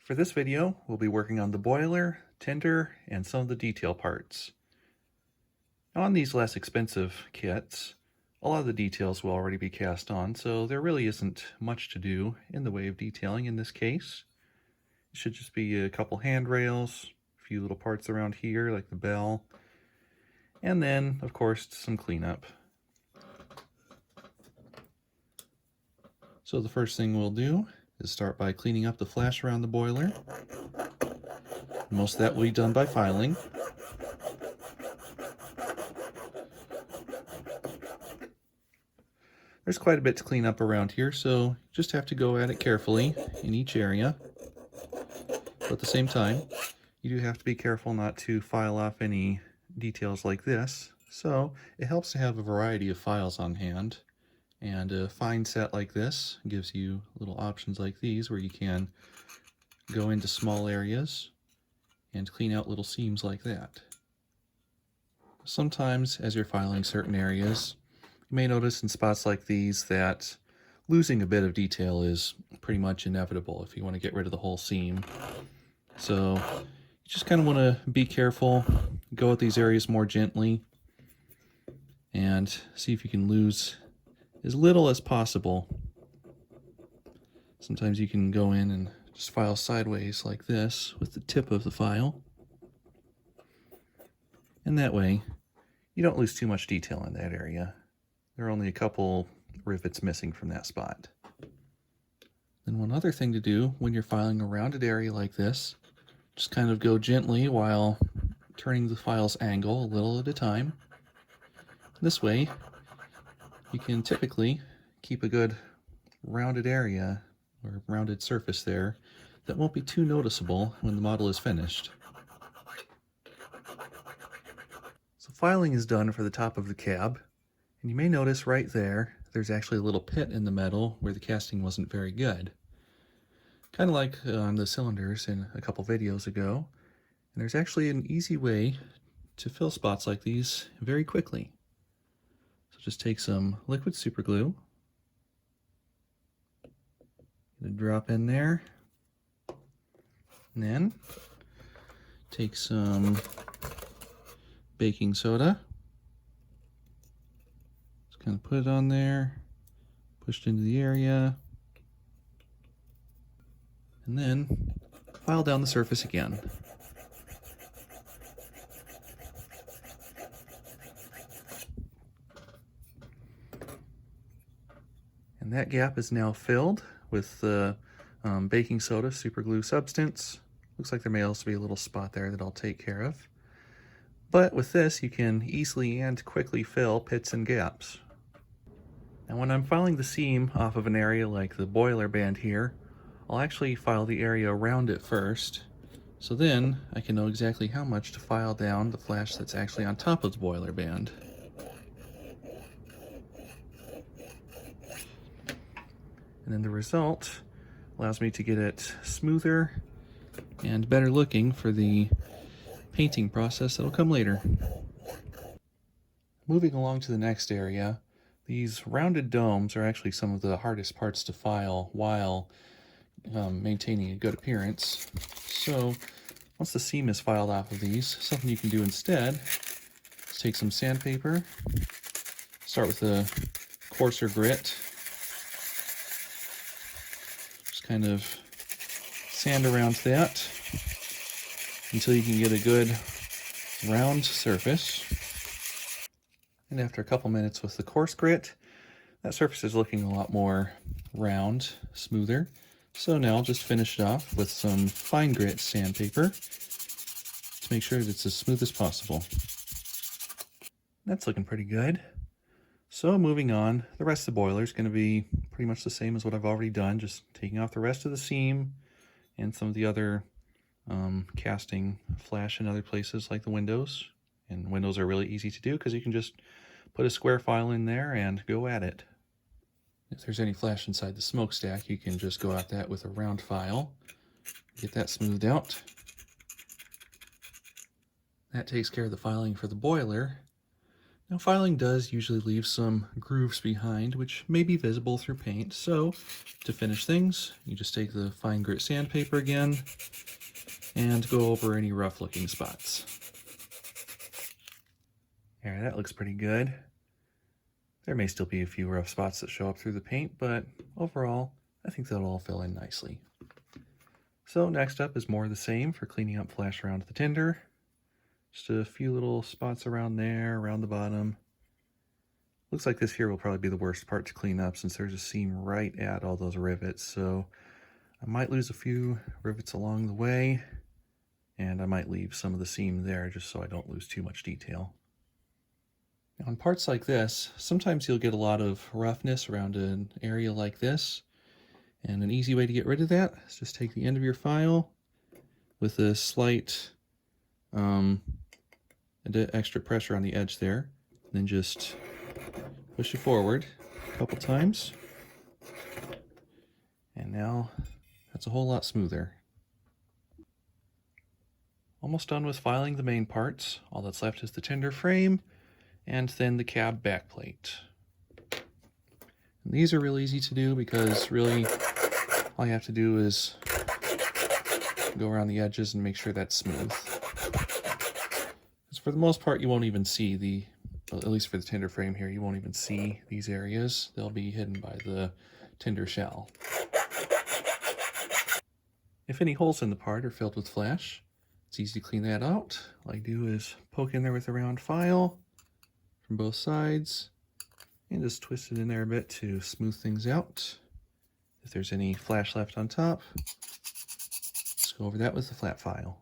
For this video, we'll be working on the boiler, tender, and some of the detail parts. Now, on these less expensive kits, a lot of the details will already be cast on, so there really isn't much to do in the way of detailing in this case. It should just be a couple handrails, a few little parts around here like the bell, and then, of course, some cleanup. So the first thing we'll do is start by cleaning up the flash around the boiler. Most of that will be done by filing. There's quite a bit to clean up around here, so you just have to go at it carefully in each area. But at the same time, you do have to be careful not to file off any details like this. So it helps to have a variety of files on hand. And a fine set like this gives you little options like these where you can go into small areas and clean out little seams like that. Sometimes as you're filing certain areas, you may notice in spots like these that losing a bit of detail is pretty much inevitable if you want to get rid of the whole seam. So you just kind of want to be careful, go at these areas more gently, and see if you can lose as little as possible. Sometimes you can go in and just file sideways like this with the tip of the file. And that way, you don't lose too much detail in that area. There are only a couple rivets missing from that spot. Then one other thing to do when you're filing a rounded area like this, just kind of go gently while turning the file's angle a little at a time. This way, you can typically keep a good rounded area or rounded surface there that won't be too noticeable when the model is finished. So filing is done for the top of the cab, and you may notice right there's actually a little pit in the metal where the casting wasn't very good. Kind of like on the cylinders in a couple videos ago. And there's actually an easy way to fill spots like these very quickly. Just take some liquid super glue, drop in there, and then take some baking soda, just kind of put it on there, push it into the area, and then file down the surface again. And that gap is now filled with the baking soda super glue substance. Looks like there may also be a little spot there that I'll take care of. But with this, you can easily and quickly fill pits and gaps. Now when I'm filing the seam off of an area like the boiler band here, I'll actually file the area around it first. So then I can know exactly how much to file down the flash that's actually on top of the boiler band. And then the result allows me to get it smoother and better looking for the painting process that'll come later. Moving along to the next area, these rounded domes are actually some of the hardest parts to file while maintaining a good appearance. So once the seam is filed off of these, something you can do instead is take some sandpaper, start with a coarser grit, kind of sand around that until you can get a good round surface. And after a couple minutes with the coarse grit, that surface is looking a lot more round, smoother. So now I'll just finish it off with some fine grit sandpaper to make sure that it's as smooth as possible. That's looking pretty good. So moving on, the rest of the boiler is going to be pretty much the same as what I've already done, just taking off the rest of the seam and some of the other casting flash in other places like the windows. And windows are really easy to do because you can just put a square file in there and go at it. If there's any flash inside the smokestack, you can just go at that with a round file, get that smoothed out. That takes care of the filing for the boiler. Now filing does usually leave some grooves behind, which may be visible through paint, so to finish things, you just take the fine grit sandpaper again and go over any rough looking spots. Alright, that looks pretty good. There may still be a few rough spots that show up through the paint, but overall, I think that'll all fill in nicely. So next up is more of the same for cleaning up flash around the tinder. Just a few little spots around there, around the bottom. Looks like this here will probably be the worst part to clean up since there's a seam right at all those rivets, so I might lose a few rivets along the way, and I might leave some of the seam there just so I don't lose too much detail. Now on parts like this, sometimes you'll get a lot of roughness around an area like this, and an easy way to get rid of that is just take the end of your file with a slight extra pressure on the edge there, and then just push it forward a couple times, and now that's a whole lot smoother. Almost done with filing the main parts. All that's left is the tinder frame and then the cab backplate. And these are really easy to do because really all you have to do is go around the edges and make sure that's smooth. Because for the most part you won't even see at least for the tinder frame here, you won't even see these areas. They'll be hidden by the tinder shell. If any holes in the part are filled with flash, it's easy to clean that out. All I do is poke in there with a round file from both sides and just twist it in there a bit to smooth things out. If there's any flash left on top, just go over that with the flat file.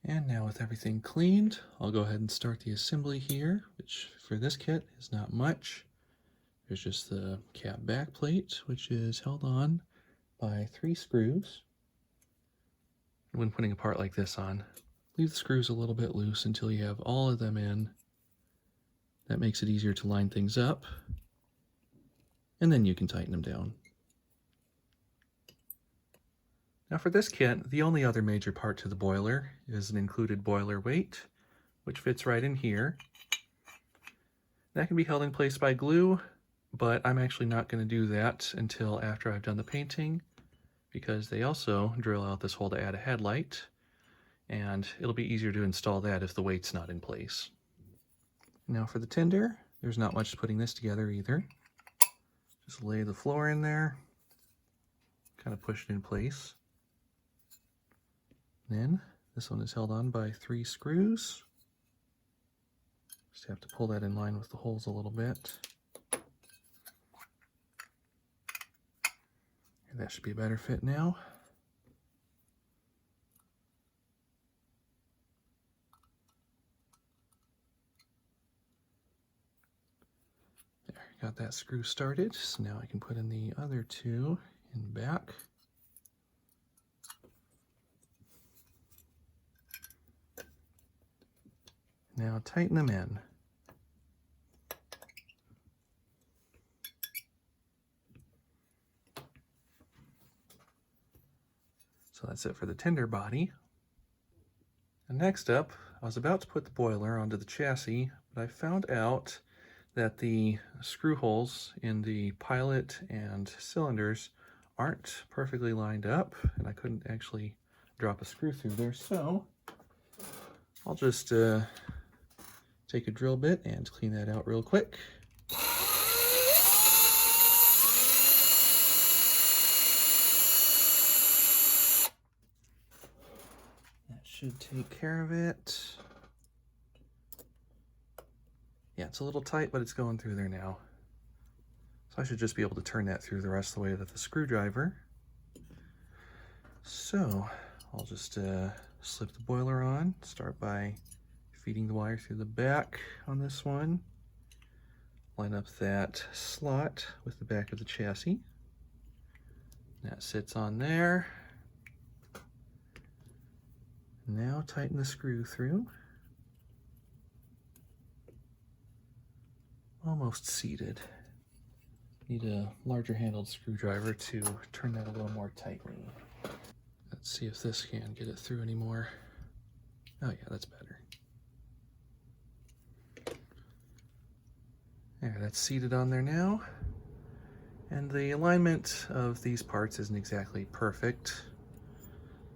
And now with everything cleaned, I'll go ahead and start the assembly here, which for this kit is not much. There's just the cab back plate, which is held on by 3 screws. When putting a part like this on, leave the screws a little bit loose until you have all of them in. That makes it easier to line things up, and then you can tighten them down. Now for this kit, the only other major part to the boiler is an included boiler weight, which fits right in here. That can be held in place by glue, but I'm actually not going to do that until after I've done the painting, because they also drill out this hole to add a headlight, and it'll be easier to install that if the weight's not in place. Now for the tinder, there's not much to putting this together either. Just lay the floor in there, kind of push it in place. Then this one is held on by 3 screws. Just have to pull that in line with the holes a little bit. And that should be a better fit now. There, got that screw started. So now I can put in the other 2 in back. Now tighten them in. So that's it for the tinder body. And next up, I was about to put the boiler onto the chassis, but I found out that the screw holes in the pilot and cylinders aren't perfectly lined up, and I couldn't actually drop a screw through there, so I'll just take a drill bit and clean that out real quick. That should take care of it. Yeah, it's a little tight, but it's going through there now. So I should just be able to turn that through the rest of the way with the screwdriver. So I'll just slip the boiler on, start by feeding the wire through the back on this one. Line up that slot with the back of the chassis. That sits on there. Now tighten the screw through. Almost seated. Need a larger handled screwdriver to turn that a little more tightly. Let's see if this can get it through anymore. Oh yeah, that's better. There, that's seated on there now. And the alignment of these parts isn't exactly perfect.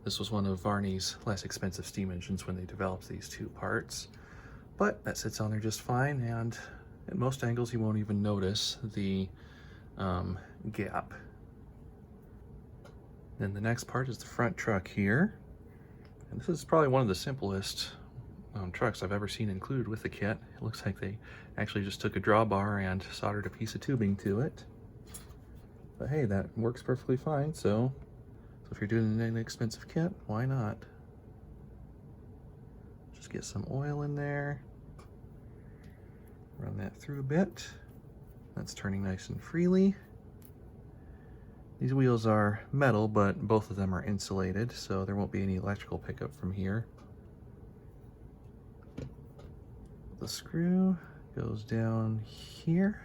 This was one of Varney's less expensive steam engines when they developed these two parts. But that sits on there just fine, and at most angles you won't even notice the gap. Then the next part is the front truck here. And this is probably one of the simplest trucks I've ever seen included with the kit. It looks like they actually just took a drawbar and soldered a piece of tubing to it. But hey, that works perfectly fine, so if you're doing an inexpensive kit, why not? Just get some oil in there, run that through a bit. That's turning nice and freely. These wheels are metal, but both of them are insulated, so there won't be any electrical pickup from here. The screw goes down here.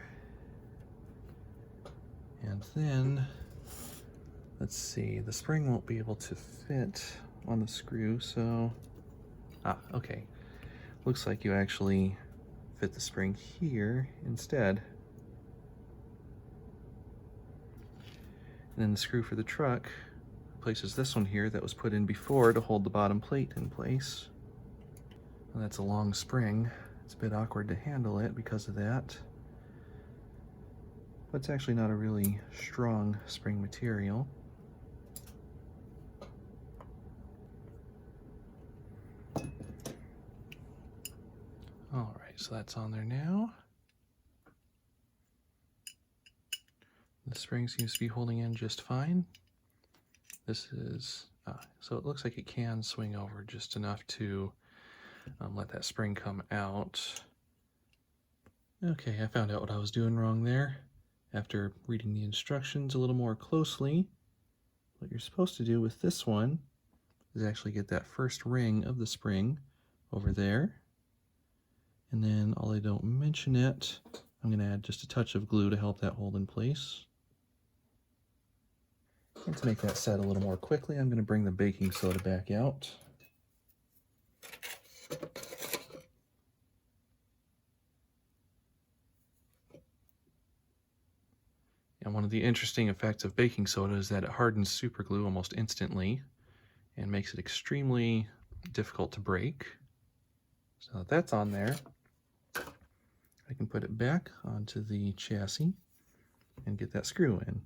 And then, let's see, the spring won't be able to fit on the screw, so, okay. Looks like you actually fit the spring here instead. And then the screw for the truck places this one here that was put in before to hold the bottom plate in place. And that's a long spring. It's a bit awkward to handle it because of that. But it's actually not a really strong spring material. All right, so that's on there now. The spring seems to be holding in just fine. This is, so it looks like it can swing over just enough to let that spring come out. Okay, I found out what I was doing wrong there. After reading the instructions a little more closely, what you're supposed to do with this one is actually get that first ring of the spring over there. And then, although I don't mention it, I'm going to add just a touch of glue to help that hold in place. And to make that set a little more quickly, I'm going to bring the baking soda back out. And one of the interesting effects of baking soda is that it hardens super glue almost instantly and makes it extremely difficult to break. So that that's on there. I can put it back onto the chassis and get that screw in.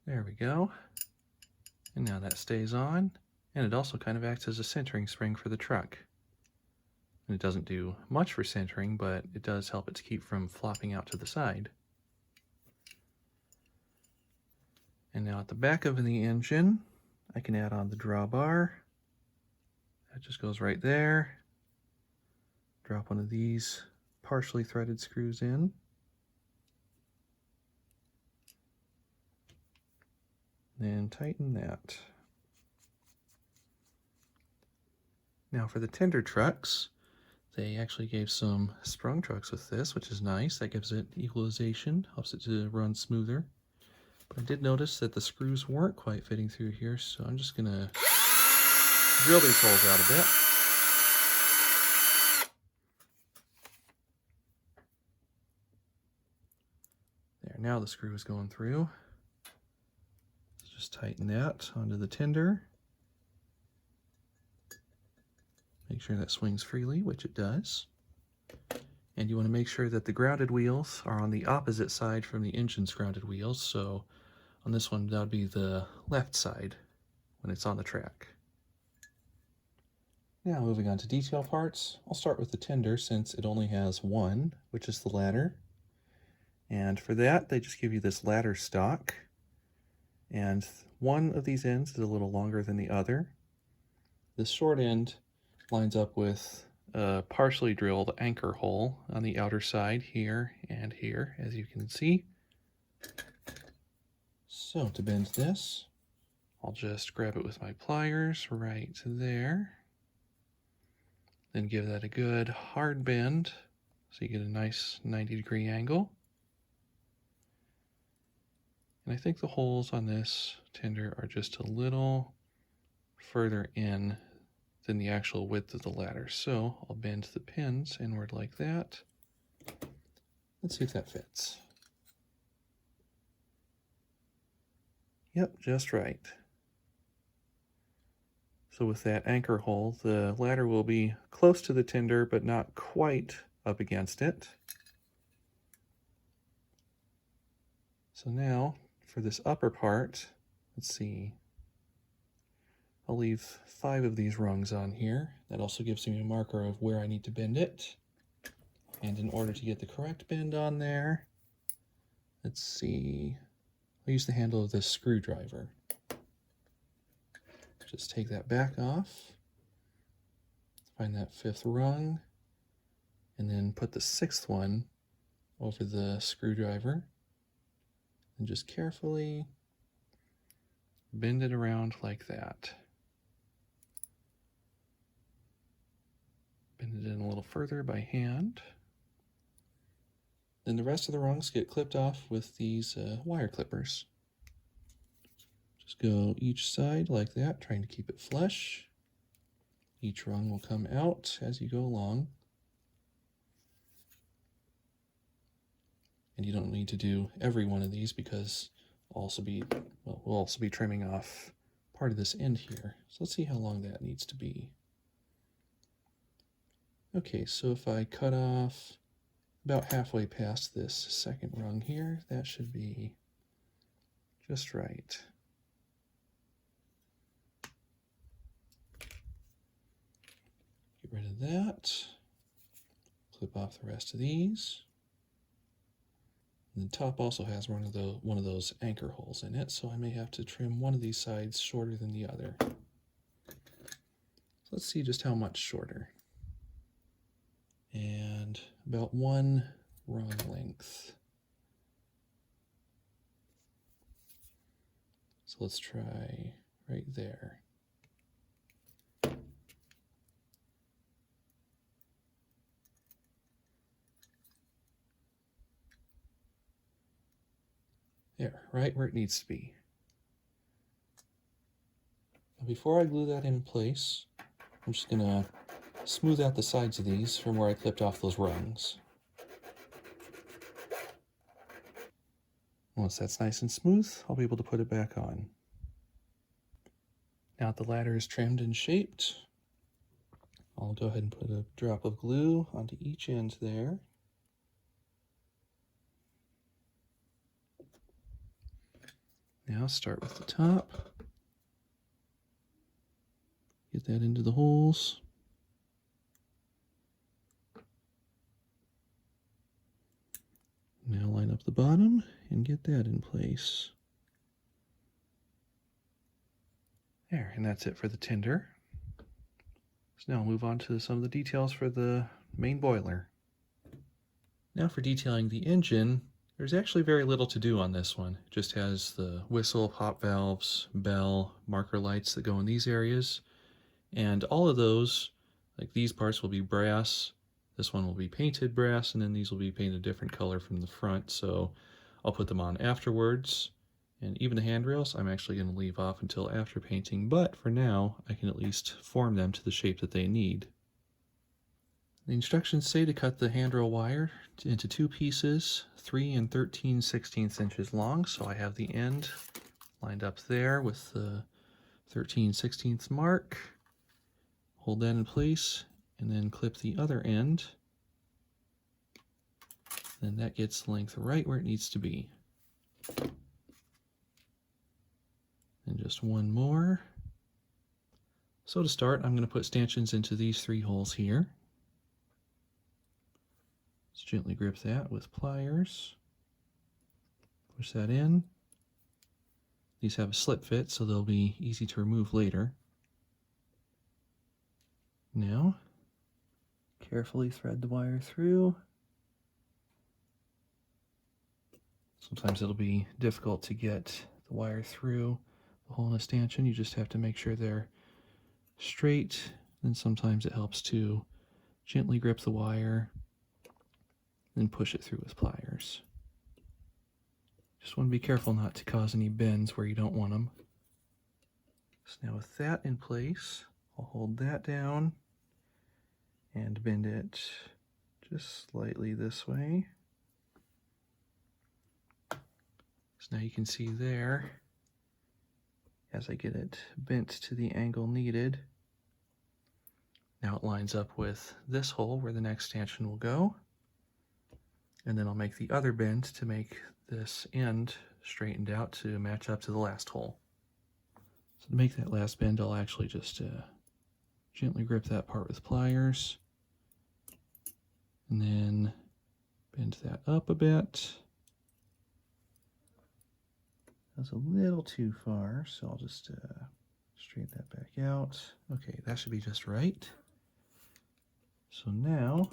There we go. And now that stays on, and it also kind of acts as a centering spring for the truck. And it doesn't do much for centering, but it does help it to keep from flopping out to the side. And now at the back of the engine, I can add on the drawbar. That just goes right there. Drop one of these partially threaded screws in. And tighten that. Now for the tender trucks, they actually gave some sprung trucks with this, which is nice. That gives it equalization, helps it to run smoother. But I did notice that the screws weren't quite fitting through here, so I'm just gonna drill these holes out a bit. There, now the screw is going through. Just tighten that onto the tender. Make sure that swings freely, which it does. And you want to make sure that the grounded wheels are on the opposite side from the engine's grounded wheels. So on this one, that would be the left side when it's on the track. Now moving on to detail parts, I'll start with the tender since it only has one, which is the ladder. And for that, they just give you this ladder stock. And one of these ends is a little longer than the other. This short end lines up with a partially drilled anchor hole on the outer side here and here, as you can see. So to bend this, I'll just grab it with my pliers right there. Then give that a good hard bend so you get a nice 90-degree angle. And I think the holes on this tinder are just a little further in than the actual width of the ladder. So I'll bend the pins inward like that. Let's see if that fits. Yep, just right. So with that anchor hole, the ladder will be close to the tinder, but not quite up against it. So now for this upper part, let's see, I'll leave 5 of these rungs on here. That also gives me a marker of where I need to bend it. And in order to get the correct bend on there, let's see, I'll use the handle of this screwdriver. Just take that back off, find that 5th rung, and then put the 6th one over the screwdriver, and just carefully bend it around like that. Bend it in a little further by hand. Then the rest of the rungs get clipped off with these wire clippers. Just go each side like that, trying to keep it flush. Each rung will come out as you go along. And you don't need to do every one of these because we'll also be trimming off part of this end here. So let's see how long that needs to be. Okay, so if I cut off about halfway past this second rung here, that should be just right. Get rid of that. Clip off the rest of these. And the top also has one of those anchor holes in it, so I may have to trim one of these sides shorter than the other. So let's see just how much shorter. And about 1 rung length. So let's try right there. There, right where it needs to be. Now before I glue that in place, I'm just going to smooth out the sides of these from where I clipped off those rungs. Once that's nice and smooth, I'll be able to put it back on. Now that the ladder is trimmed and shaped, I'll go ahead and put a drop of glue onto each end there. Now start with the top. Get that into the holes. Now line up the bottom and get that in place. There, and that's it for the tinder. So now I'll move on to some of the details for the main boiler. Now for detailing the engine, there's actually very little to do on this one. It just has the whistle, pop valves, bell, marker lights that go in these areas. And all of those, like these parts, will be brass. This one will be painted brass, and then these will be painted a different color from the front. So I'll put them on afterwards. And even the handrails, I'm actually going to leave off until after painting. But for now, I can at least form them to the shape that they need. The instructions say to cut the handrail wire into 2 pieces, 3 and 13/16 inches long. So I have the end lined up there with the 13/16 mark. Hold that in place and then clip the other end. Then that gets the length right where it needs to be. And just one more. So to start, I'm going to put stanchions into these 3 holes here. Just gently grip that with pliers. Push that in. These have a slip fit, so they'll be easy to remove later. Now, carefully thread the wire through. Sometimes it'll be difficult to get the wire through the hole in a stanchion. You just have to make sure they're straight. And sometimes it helps to gently grip the wire and push it through with pliers. Just want to be careful not to cause any bends where you don't want them. So now with that in place, I'll hold that down and bend it just slightly this way. So now you can see there, as I get it bent to the angle needed, now it lines up with this hole where the next stanchion will go. And then I'll make the other bend to make this end straightened out to match up to the last hole. So to make that last bend, I'll actually just gently grip that part with pliers, and then bend that up a bit. That's a little too far, so I'll just straighten that back out. Okay, that should be just right. So now,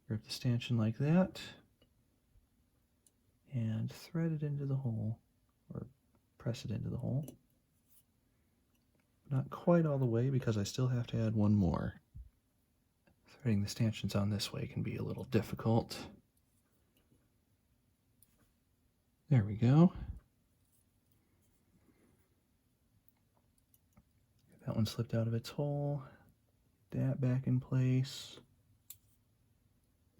grip the stanchion like that, and thread it into the hole, or press it into the hole. Not quite all the way, because I still have to add one more. Threading the stanchions on this way can be a little difficult. There we go. That one slipped out of its hole. That back in place.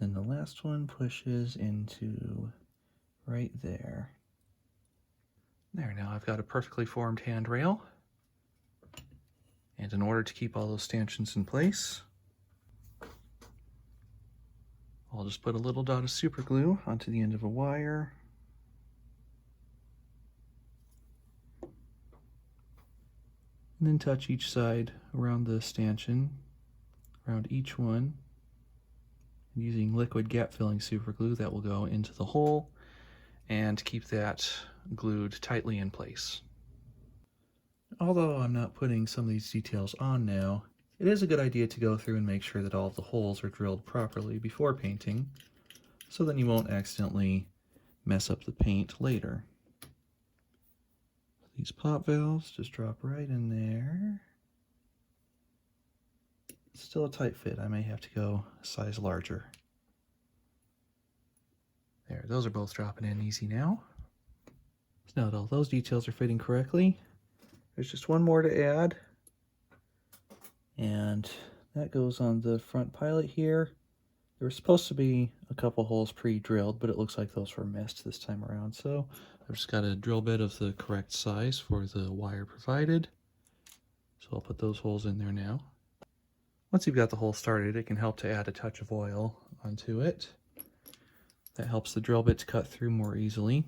Then the last one pushes into right there. There, now I've got a perfectly formed handrail. And in order to keep all those stanchions in place, I'll just put a little dot of super glue onto the end of a wire. And then touch each side around the stanchion, around each one. And using liquid gap filling super glue, that will go into the hole and keep that glued tightly in place. Although I'm not putting some of these details on now, it is a good idea to go through and make sure that all of the holes are drilled properly before painting, so then you won't accidentally mess up the paint later. These pop valves just drop right in there. It's still a tight fit. I may have to go a size larger. There, those are both dropping in easy now. So now that all those details are fitting correctly, there's just one more to add. And that goes on the front pilot here. There were supposed to be a couple holes pre-drilled, but it looks like those were missed this time around. So I've just got a drill bit of the correct size for the wire provided. So I'll put those holes in there now. Once you've got the hole started, it can help to add a touch of oil onto it. That helps the drill bit to cut through more easily.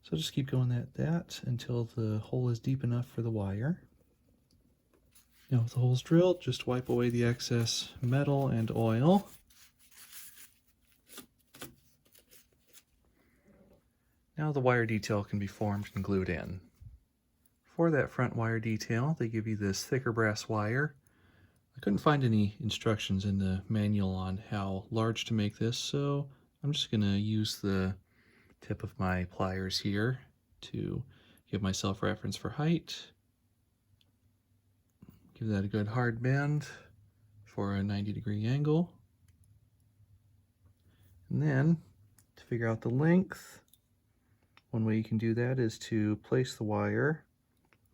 So just keep going at that until the hole is deep enough for the wire. Now with the holes drilled, just wipe away the excess metal and oil. Now the wire detail can be formed and glued in. For that front wire detail, they give you this thicker brass wire. I couldn't find any instructions in the manual on how large to make this, so I'm just going to use the tip of my pliers here to give myself reference for height. Give that a good hard bend for a 90-degree angle. And then, to figure out the length, one way you can do that is to place the wire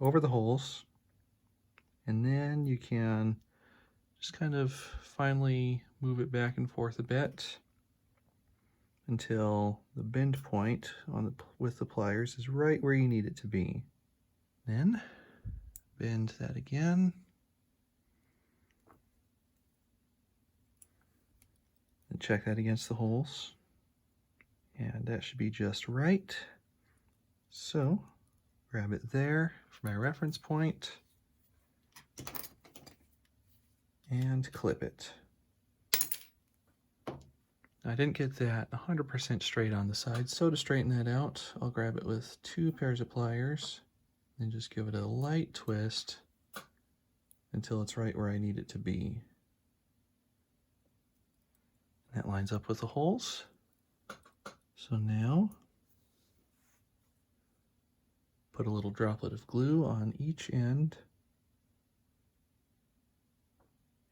over the holes, and then you can just kind of finely move it back and forth a bit until the bend point with the pliers is right where you need it to be. Then bend that again. And check that against the holes. And that should be just right. So grab it there for my reference point and clip it. I didn't get that 100% straight on the side, so to straighten that out, I'll grab it with 2 pairs of pliers and just give it a light twist until it's right where I need it to be. That lines up with the holes. So now, put a little droplet of glue on each end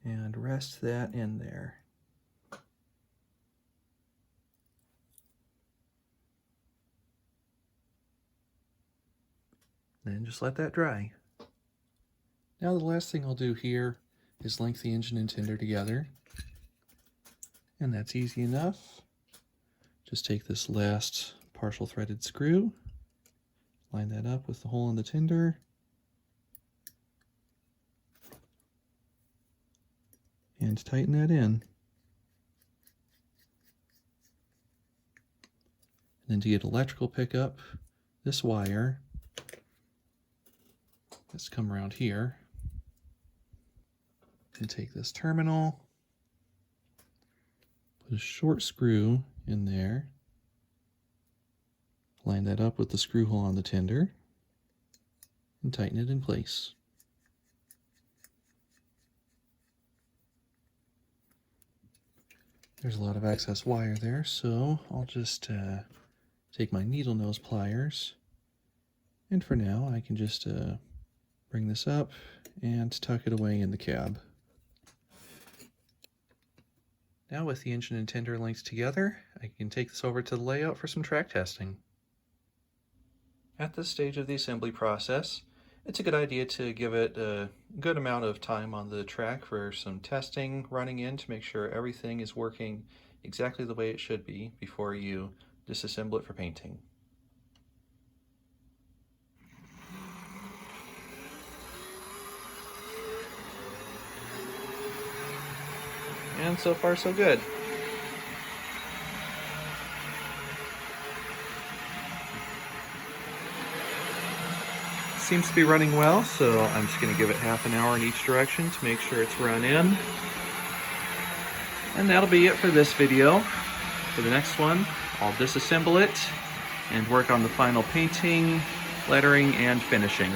and rest that in there. then just let that dry. Now the last thing I'll do here is link the engine and tender together. And that's easy enough. Just take this last partial threaded screw, line that up with the hole in the tender, and tighten that in. And then to get electrical pickup, this wire has to come around here and take this terminal, put a short screw in there, line that up with the screw hole on the tender, and tighten it in place. There's a lot of excess wire there, so I'll just take my needle nose pliers, and for now I can just bring this up and tuck it away in the cab. Now with the engine and tender linked together, I can take this over to the layout for some track testing. At this stage of the assembly process, it's a good idea to give it a good amount of time on the track for some testing, running in to make sure everything is working exactly the way it should be before you disassemble it for painting. And so far so good. Seems to be running well, so I'm just going to give it half an hour in each direction to make sure it's run in. And that'll be it for this video. For the next one, I'll disassemble it and work on the final painting, lettering, and finishing.